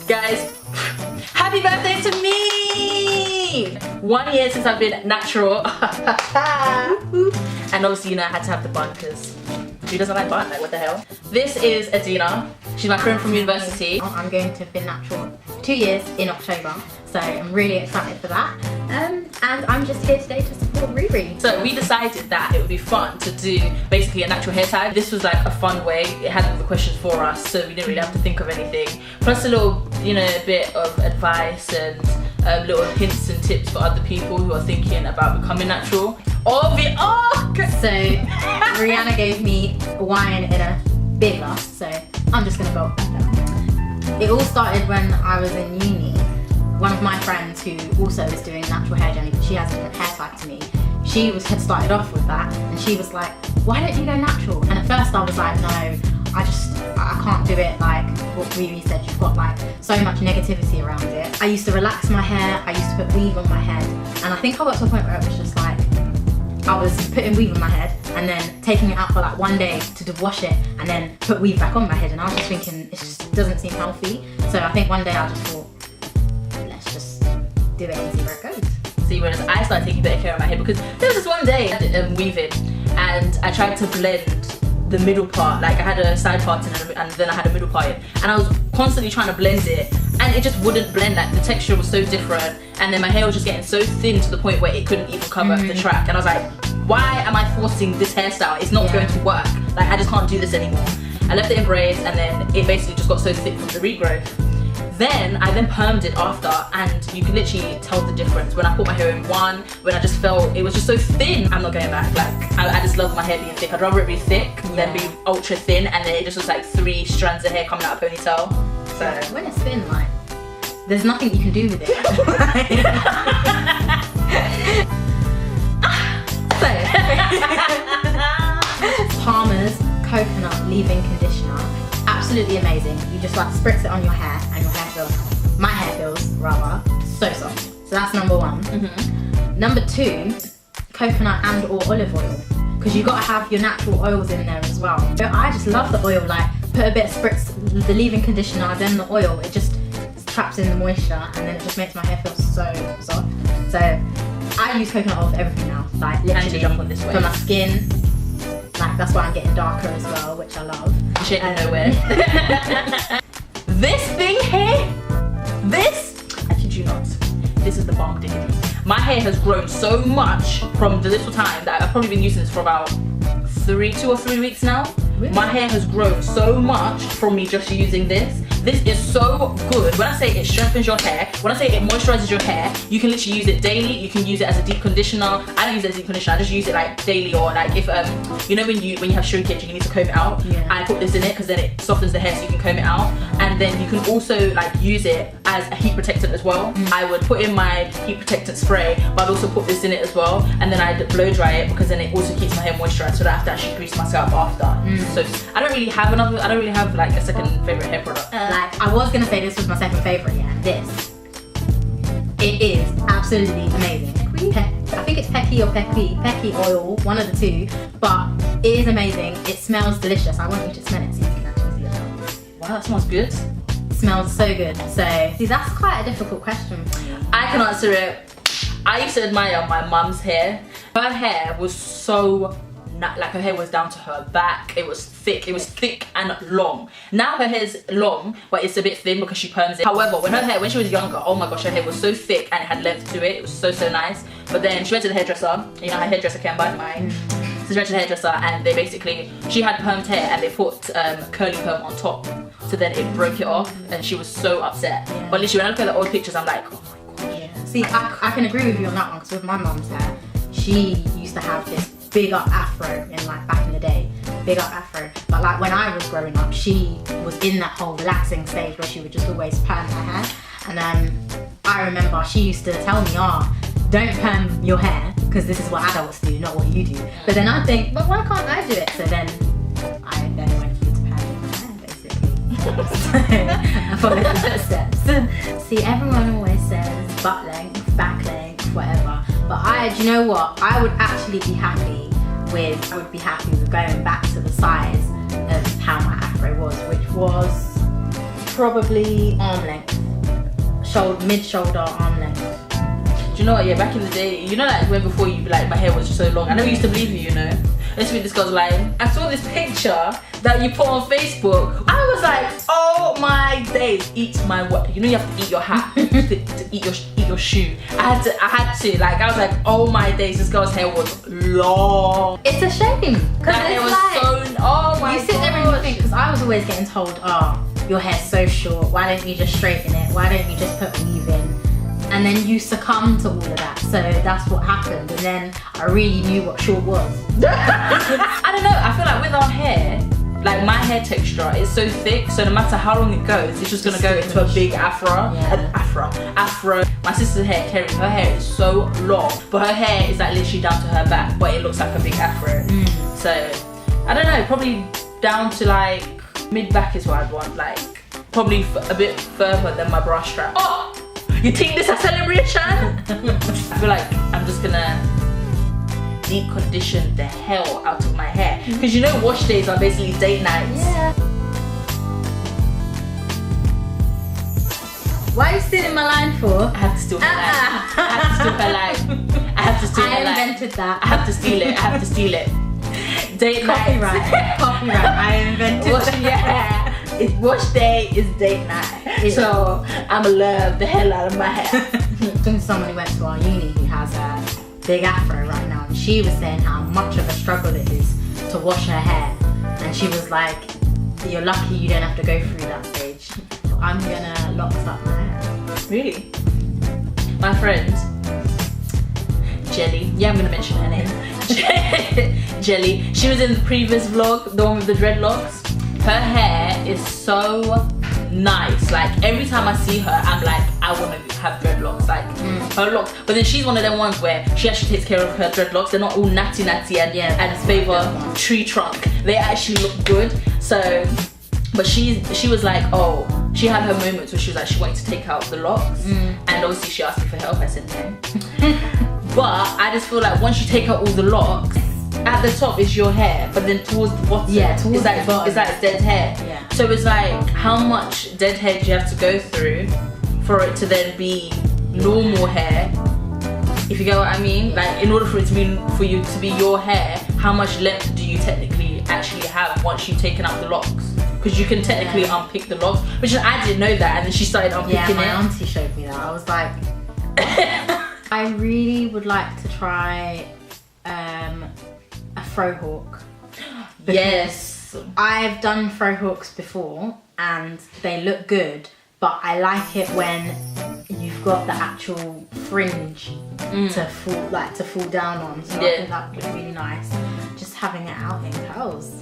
Guys, happy birthday to me! 1 year since I've been natural. And obviously, you know, I had to have the bun because who doesn't like bun? Like, what the hell? This is Adina. She's my friend from university. I'm going to have been natural 2 years in October, so I'm really excited for that. And I'm just here today to support Riri. So we decided that it would be fun to do basically a natural hair tag. This was like a fun way. It had all the questions for us, so we didn't really have to think of anything. Plus a little, you know, a bit of advice and little hints and tips for other people who are thinking about becoming natural. So Rhianna gave me wine in a big glass, so I'm just gonna go with that. It all started when I was in uni. One of my friends who also is doing a natural hair journey, but she has a different hair type to me, had started off with that, and she was like, why don't you go natural? And at first I was like, no, I can't do it like what Riri said. You've got like so much negativity around it. I used to relax my hair, I used to put weave on my head, and I think I got to a point where it was just like, I was putting weave on my head and then taking it out for like 1 day to wash it and then put weave back on my head, and I was just thinking it just doesn't seem healthy. So I think one day I just thought, let's just do it and see where it goes. See, whereas I started taking better care of my hair because there was this one day I did weaving and I tried to blend the middle part. Like I had a side part and then I had a middle part in, and I was constantly trying to blend it and it just wouldn't blend. Like the texture was so different, and then my hair was just getting so thin to the point where it couldn't even cover the track, and I was like, why am I forcing this hairstyle? It's not going to work. Like I just can't do this anymore. I left it in braids and then it basically just got so thick from the regrowth. Then I permed it after, and you can literally tell the difference. When I put my hair in one, when I just felt it was just so thin. I'm not going back. Like I just love my hair being thick. I'd rather it be thick than be ultra thin, and then it just looks like 3 strands of hair coming out of a ponytail. So when it's thin, like there's nothing you can do with it. Palmer's coconut leave-in conditioner. Absolutely amazing. You just like spritz it on your hair and your hair feels, my hair feels rather, so soft. So that's number 1. Number 2, coconut and or olive oil. Because you've got to have your natural oils in there as well. So I just love the oil, like put a bit of spritz, the leave-in conditioner, then the oil, it just traps in the moisture and then it just makes my hair feel so soft. So I use coconut oil for everything now. Like literally jump on this way. For my skin. Like that's why I'm getting darker as well, which I love. Shit nowhere. This thing here, I kid you not, this is the bomb diggity. My hair has grown so much from the little time that I've probably been using this for about 2 or 3 weeks now. Really? My hair has grown so much from me just using this. This is so good. When I say it strengthens your hair, when I say it moisturizes your hair, you can literally use it daily. You can use it as a deep conditioner. I don't use it as a deep conditioner. I just use it like daily, or like if you know when you have shrinkage and you need to comb it out. Yeah. I put this in it because then it softens the hair so you can comb it out. And then you can also like use it as a heat protectant as well. I would put in my heat protectant spray, but I'd also put this in it as well. And then I'd blow dry it because then it also keeps my hair moisturized, so that I have to actually grease my scalp after. So I don't really have like a second favorite hair product. Like I was gonna say this was my second favorite, this. It is absolutely amazing. I think it's Pecky or Pecky oil, one of the two, but it is amazing. It smells delicious. I want you to smell it so you can actually see it. Wow, that smells good. It smells so good. So see, that's quite a difficult question for me. I can answer it. I used to admire my mum's hair. Her hair was so like her hair was down to her back. It was thick and long. Now her hair's long, but it's a bit thin because she perms it. However, when she was younger, oh my gosh, her hair was so thick and it had length to it. It was so nice. But then she went to the hairdresser. You know, her hairdresser came by mine. So she went to the hairdresser and she had permed hair and they put curly perm on top. So then it broke it off and she was so upset. Yeah. But literally when I look at the old pictures, I'm like, oh my gosh. Yeah. See, I can agree with you on that one, because with my mum's hair, she used to have this big up afro in like back in the day, big up afro. But like when I was growing up, she was in that whole relaxing stage where she would just always perm her hair. And I remember she used to tell me, don't perm your hair because this is what adults do, not what you do. But then I think, but why can't I do it? So then I went to perm my hair basically. I followed the footsteps. See, everyone always says butt length, back length, whatever. But do you know what? I would actually be happy with going back to the size of how my afro was, which was probably arm length. Mid-shoulder, arm length. Do you know what? Yeah, back in the day, you know, like when before you be like, my hair was just so long. I never used to believe you, you know. Let's read this girl's line. I saw this picture that you put on Facebook. I was like, oh my days, eat my what? You know, you have to eat your hat to eat your shoe. I had to. Like, I was like, oh my days, this girl's hair was long. It's a shame. That hair was so. Oh my. You sit there and you think, because I was always getting told, oh, your hair's so short. Why don't you just straighten it? Why don't you just put a weave in? And then you succumb to all of that. So that's what happened. And then I really knew what short was. I don't know. I feel like with our hair, like my hair texture is so thick. So no matter how long it goes, it's just gonna go into a big afro. Yeah. Afro. My sister's hair, Kerry, her hair is so long, but her hair is like literally down to her back, but it looks like a big afro. So I don't know. Probably down to like mid back is what I'd want. Like probably a bit further than my bra strap. Oh! You think this a celebration? I feel like I'm just gonna deep condition the hell out of my hair. Because you know wash days are basically date nights. Yeah. Why are you stealing my line for? I have to steal her line. I have to steal her line. I have to steal her line. I invented that. I have to steal it. I have to steal it. Date night. Copyright. I invented Washing your hair. Wash day is date night. So I'ma love the hell out of my hair. Talking to someone who went to our uni who has a big afro right now, and she was saying how much of a struggle it is to wash her hair, and she was like, you're lucky you don't have to go through that stage. I'm gonna lock up my hair. Really? My friend Jelly, yeah, I'm gonna mention her name. Jelly, she was in the previous vlog, the one with the dreadlocks. Her hair is so nice. Like every time I see her, I'm like, I want to have dreadlocks. Like her locks. But then she's one of them ones where she actually takes care of her dreadlocks. They're not all natty and favor tree trunk. They actually look good. So, but she was like, oh, she had her moments where she was like, she wanted to take out the locks, and obviously she asked me for help. I said no. But I just feel like once you take out all the locks, at the top is your hair, but then towards the bottom, it's like dead hair. Yeah. So it's like, how much dead hair do you have to go through for it to then be normal hair? If you get what I mean, like in order for it to be for you to be your hair, how much length do you technically actually have once you've taken out the locks? Because you can technically unpick the locks, which I didn't know that, and then she started unpicking my auntie showed me that. I was like, I really would like to try a fro hawk. Yes, I've done fro hawks before and they look good, but I like it when you've got the actual fringe to fall down on. So I think that would be really nice. Just having it out in curls.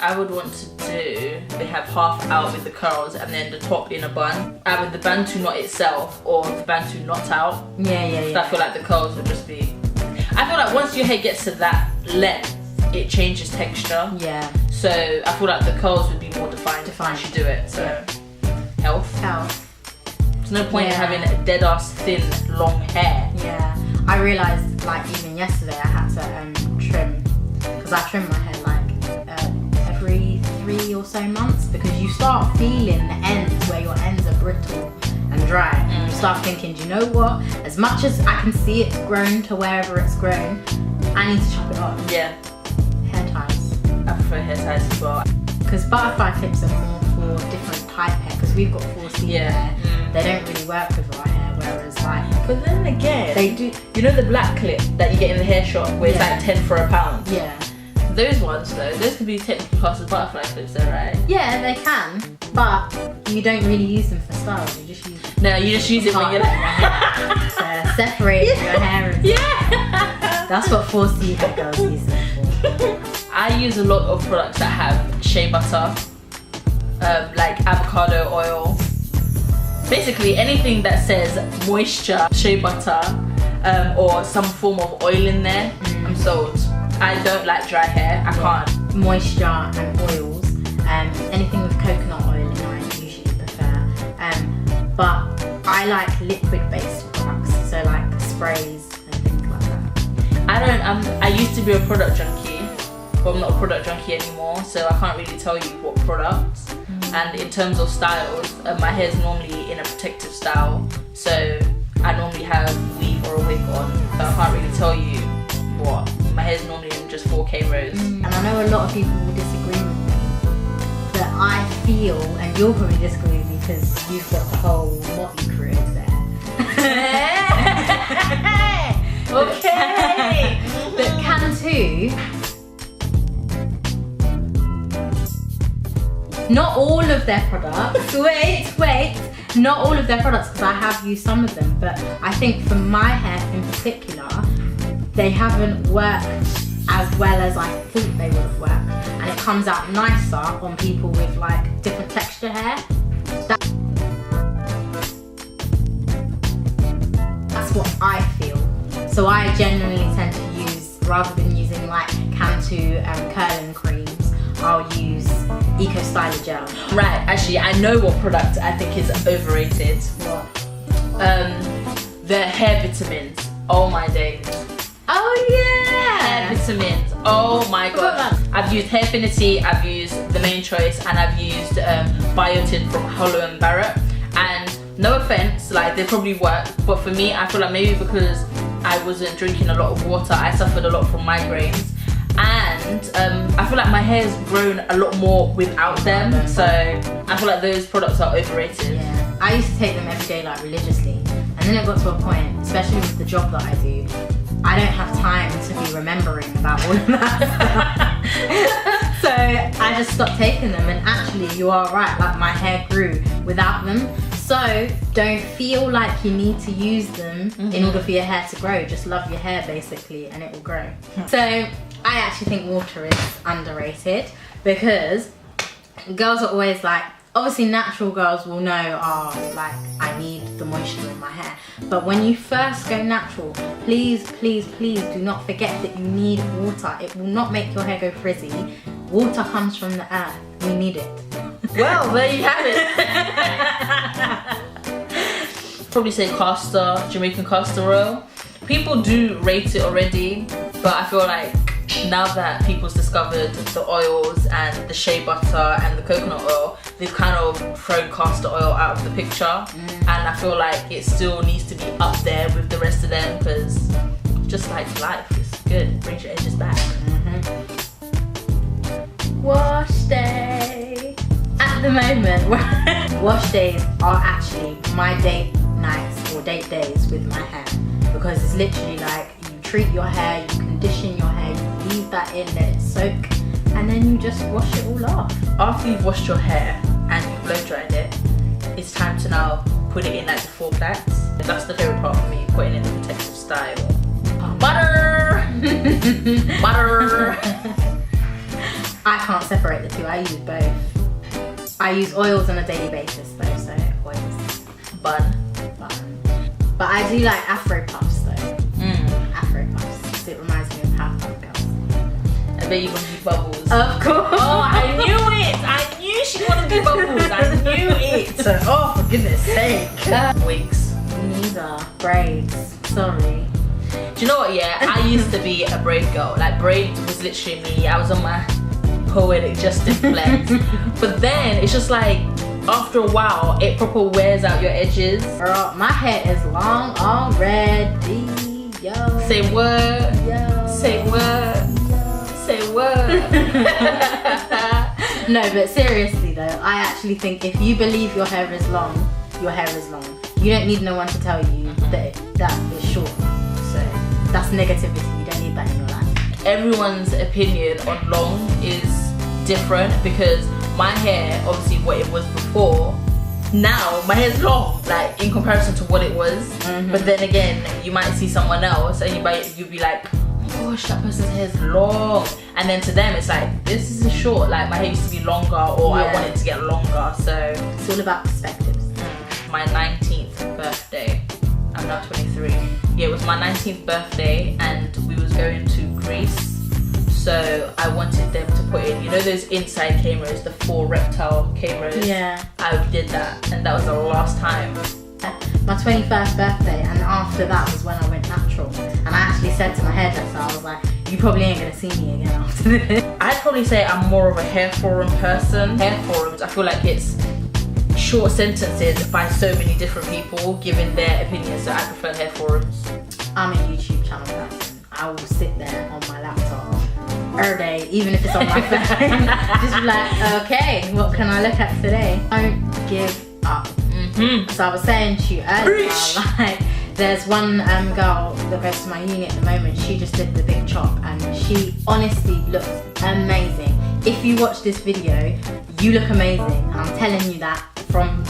I would want to do, they have half out with the curls and then the top in a bun. Either the bantu knot itself or the bantu knot out. Yeah. So I feel like the curls would just be, I feel like once your hair gets to that length, it changes texture. Yeah. So I feel like the curls would be more defined once you do it. So health. There's no point in having a dead ass thin long hair. Yeah. I realised like even yesterday I had to trim, because I trim my hair like every 3 or so months, because you start feeling the ends where your ends are brittle and dry, and you start thinking, do you know what, as much as I can see it's grown to wherever it's grown, I need to chop it off. Yeah. Hair ties. I prefer hair ties as well. Because butterfly clips are more for different type hair, because we've got 4C hair. They don't really work with our hair, whereas like, but then again, they do. You know the black clip that you get in the hair shop where it's like 10 for £1? Yeah. Those ones though, those could be technically classed as butterfly clips though, right? Yeah, they can, but you don't really use them for styles. You just use them. No, you just use it when you're like separate your hair. That's what 4C hair girls use them for. I use a lot of products that have shea butter, like avocado oil. Basically anything that says moisture, shea butter, or some form of oil in there, I'm sold. I don't like dry hair, I can't. Moisture and oils, anything with coconut oil in I usually prefer. But I like liquid based products, so like sprays and things like that. I used to be a product junkie, but I'm not a product junkie anymore, so I can't really tell you what products. And in terms of styles, my hair is normally in a protective style, so I normally have weave or a wig on. So I can't really tell you what. My hair is normally in just 4K rows. And I know a lot of people will disagree with me, but I feel, and you'll probably disagree with me because you've got the whole motley crew there. Okay. But Cantu, not all of their products, wait, not all of their products, because I have used some of them, but I think for my hair in particular, they haven't worked as well as I thought they would have worked. And it comes out nicer on people with like different texture hair. That's what I feel. So I generally tend to use, rather than using like Cantu curling creams, I'll use Eco Styler Gel. Right, actually, I know what product I think is overrated. What? The hair vitamins. Oh my days. Oh yeah! Hair vitamins. Oh my god. I've used Hairfinity, I've used The Main Choice, and I've used Biotin from Hollow & Barrett. And no offense, like they probably work, but for me, I feel like maybe because I wasn't drinking a lot of water, I suffered a lot from migraines. And I feel like my hair's grown a lot more without them, so I feel like those products are overrated. Yeah, I used to take them every day like religiously, and then it got to a point, especially with the job that I do, I don't have time to be remembering about all of that stuff. So I just stopped taking them, and actually you are right, like my hair grew without them. So don't feel like you need to use them in order for your hair to grow. Just love your hair basically and it will grow. So I actually think water is underrated, because girls are always like, obviously natural girls will know, oh, like I need the moisture in my hair. But when you first go natural, please, please, please do not forget that you need water. It will not make your hair go frizzy. Water comes from the earth. We need it. Well, there you have it. Probably say castor, Jamaican castor oil. People do rate it already, but I feel like now that people's discovered the oils and the shea butter and the coconut oil, they've kind of thrown castor oil out of the picture. And I feel like it still needs to be up there with the rest of them, because just like life, it's good, brings your edges back. Wash day. At the moment, wash days are actually my date nights or date days with my hair, because it's literally like you treat your hair, you condition your hair, you leave that in, let it soak, and then you just wash it all off. After you've washed your hair and you've blow dried it, it's time to now put it in like the 4 plaits. That's the favourite part for me, putting it in the protective style. Butter! Butter! I can't separate the two, I use both. I use oils on a daily basis though, so oils. Bun. But I do like Afro puffs though. Afro puffs, because it reminds me of Powerpuff Girls. I bet you want to be bubbles. Of course. Oh, I knew it! I knew she wanted to be bubbles. I knew it. Oh, for goodness sake. Wigs. Neither. Braids. Sorry. Do you know what? Yeah, I used to be a braid girl. Like braids was literally me. I was on my poetic justice flex. But then it's just like, after a while, it proper wears out your edges. Girl, my hair is long already. Yo. Say what? Yo. Say what? Yo. Say what? No, but seriously though, I actually think if you believe your hair is long, your hair is long. You don't need no one to tell you that that is short. So that's negativity. You don't need that in your life. Everyone's opinion on long is different, because my hair, obviously what it was before, now my hair's long, like in comparison to what it was. But then again, you might see someone else and you'd be like, oh my gosh, that person's hair's long. And then to them it's like, this is short, like my hair used to be longer, or I want it to get longer. So it's all about perspectives. My 19th birthday, I'm now 23. Yeah, it was my 19th birthday and we was going to Greece. So I wanted them to put in, you know those inside cameras, the 4 reptile cameras? Yeah. I did that, and that was the last time. My 21st birthday, and after that was when I went natural. And I actually said to my hairdresser, I was like, you probably ain't gonna see me again after this. I'd probably say I'm more of a hair forum person. Hair forums, I feel like it's short sentences by so many different people giving their opinions, so I prefer hair forums. I'm a YouTube channel person. I will sit there on my laptop every day, even if it's on my phone. Just be like, okay, what can I look at today? Don't give up. So I was saying to you earlier, like, there's one girl that goes to my uni at the moment. She just did the big chop and she honestly looks amazing. If you watch this video, you look amazing. I'm telling you that from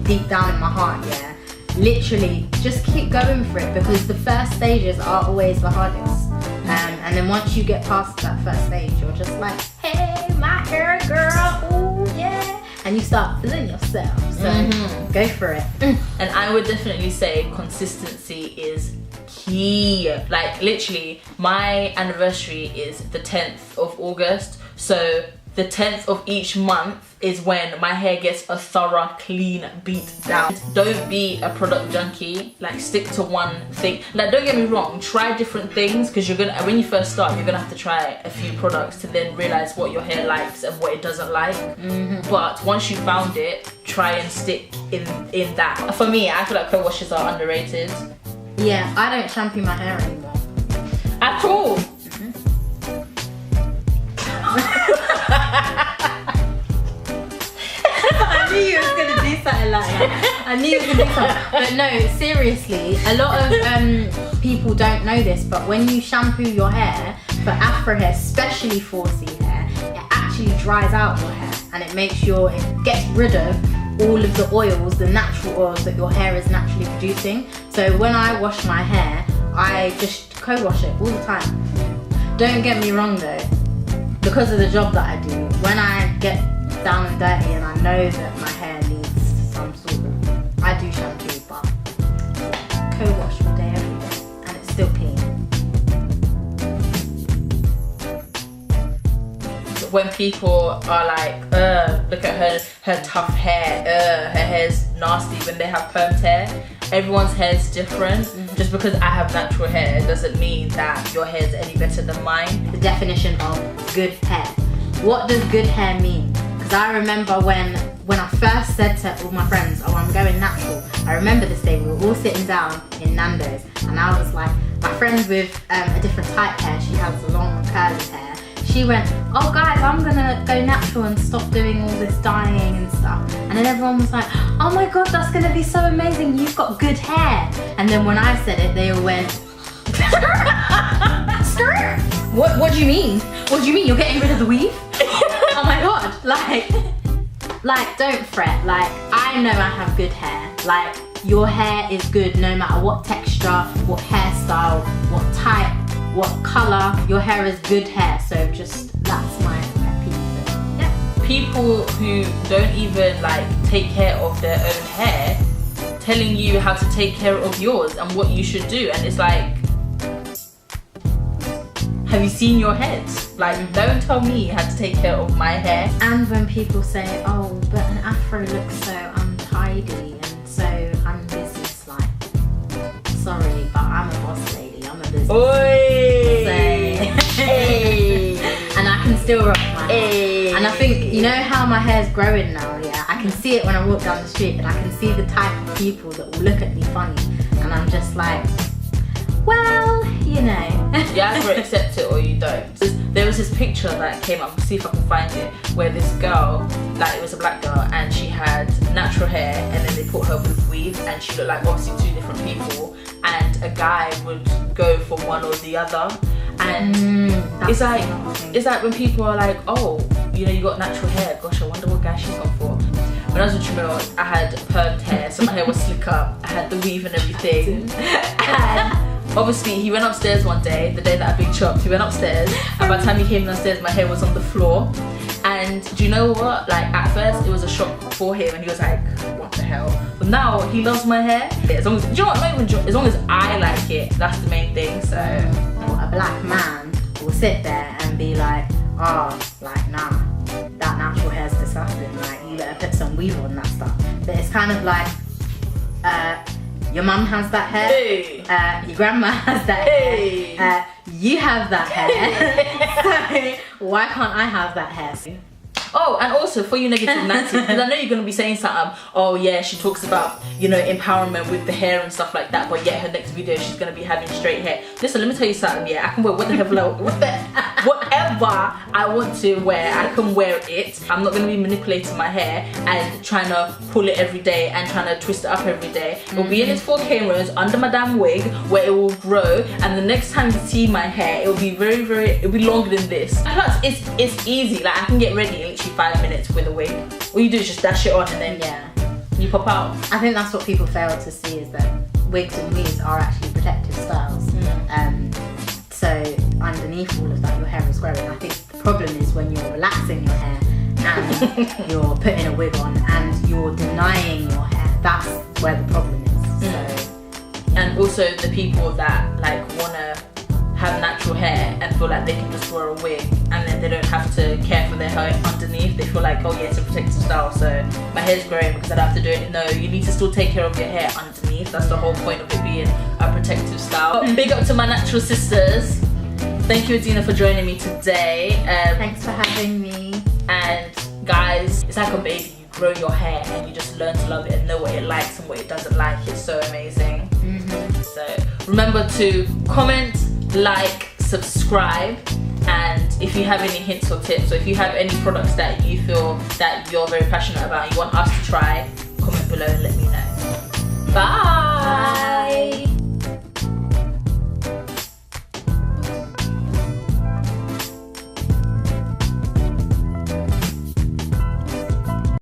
deep down in my heart, yeah. Literally, just keep going for it because the first stages are always the hardest. And then once you get past that first stage, you're just like, hey, my hair girl, ooh yeah. And you start feeling yourself, so go for it. And I would definitely say consistency is key. Like literally, my anniversary is the 10th of August, so the 10th of each month is when my hair gets a thorough, clean beat down. Don't be a product junkie, like stick to one thing. Like don't get me wrong, try different things because you're gonna, when you first start, you're gonna have to try a few products to then realize what your hair likes and what it doesn't like. But once you found it, try and stick in that. For me, I feel like co-washes are underrated. Yeah, I don't shampoo my hair anymore. At all. I knew you was gonna do something like that. I knew you was gonna do something. But no, seriously, a lot of people don't know this, but when you shampoo your hair, for afro hair, especially 4C hair, it actually dries out your hair and it makes it gets rid of all of the oils, the natural oils that your hair is naturally producing. So when I wash my hair, I just co-wash it all the time. Don't get me wrong though, because of the job that I do, when I get down and dirty and I know that my hair needs some sort of, I do shampoo, but co-wash all day every day and it's still clean. When people are like, look at her tough hair, her hair's nasty, when they have permed hair, everyone's hair is different. Just because I have natural hair doesn't mean that your hair is any better than mine. The definition of good hair. What does good hair mean? Because I remember when I first said to all my friends, oh, I'm going natural. I remember this day, we were all sitting down in Nando's and I was like, my friend with a different type hair, she has long curly hair. She went, oh guys, I'm gonna go natural and stop doing all this dyeing and stuff. And then everyone was like, oh my god, that's gonna be so amazing, you've got good hair. And then when I said it, they all went, skirt. What do you mean? What do you mean, you're getting rid of the weave? Oh my god, like don't fret. Like, I know I have good hair. Like, your hair is good no matter what texture, what hairstyle, what type, what colour, your hair is good hair. So just, that's my pet peeve. Yeah. People who don't even like take care of their own hair telling you how to take care of yours and what you should do, and it's like, have you seen your head? Like, don't tell me how to take care of my hair. And when people say, oh, but an afro looks so untidy and so unbusinesslike. Sorry, but I'm a boss lady, I'm a business. Oi! Hey. And I can still rock my hair. And I think, you know how my hair's growing now, yeah? I can see it when I walk down the street and I can see the type of people that will look at me funny. And I'm just like, well, you know. You either accept it or you don't. There was this picture that came up, see if I can find it, where this girl, like it was a black girl, and she had natural hair and then they put her with weave and she looked like obviously two different people, and a guy would go for one or the other. And it's like when people are like, oh, you know, you got natural hair, gosh, I wonder what guy she's gone for. When I was in Jamil, I had permed hair, so my hair was slick up, I had the weave and everything. And obviously, he went upstairs one day, the day that I big chopped, he went upstairs, and by the time he came downstairs, my hair was on the floor. And do you know what? Like, at first, it was a shock for him, and he was like, what the hell? But now, he loves my hair. As long as, do you know what? Not even, as long as I like it, that's the main thing, so. A black man will sit there and be like, oh, like, nah, that natural hair's disgusting. Like, you better put some weave on that stuff. But it's kind of like, your mum has that hair, Hey. your grandma has that Hey. hair, you have that hair, so why can't I have that hair? Oh, and also for you negative Nancy, because I know you're going to be saying something, oh yeah, she talks about, you know, empowerment with the hair and stuff like that, but yet her next video she's going to be having straight hair. Listen, let me tell you something, yeah, I can wear whatever I want to wear, I can wear it. I'm not going to be manipulating my hair and trying to pull it every day and trying to twist it up every day. It will be in its 4K rows under my damn wig where it will grow, and the next time you see my hair, it will be it'll be longer than this. Plus, it's easy, like I can get ready in literally 5 minutes with a wig. All you do is just dash it on and then you pop out. I think that's what people fail to see, is that wigs and weaves are actually protective styles. So underneath all of that, your hair is growing. I think the problem is when you're relaxing your hair and you're putting a wig on and you're denying your hair. That's where the problem is. So. And also the people that like wanna have natural hair and feel like they can just wear a wig and then they don't have to care for their hair underneath. They feel like, oh yeah, it's a protective style, so my hair's growing because I don't have to do it. No, you need to still take care of your hair underneath. That's the whole point of it being a protective style. Big up to my natural sisters. Thank you, Adina, for joining me today. Thanks for having me. And guys, it's like a baby. You grow your hair and you just learn to love it and know what it likes and what it doesn't like. It's so amazing. So remember to comment, like, subscribe, and if you have any hints or tips, or if you have any products that you feel that you're very passionate about and you want us to try, comment below and let me know. Bye.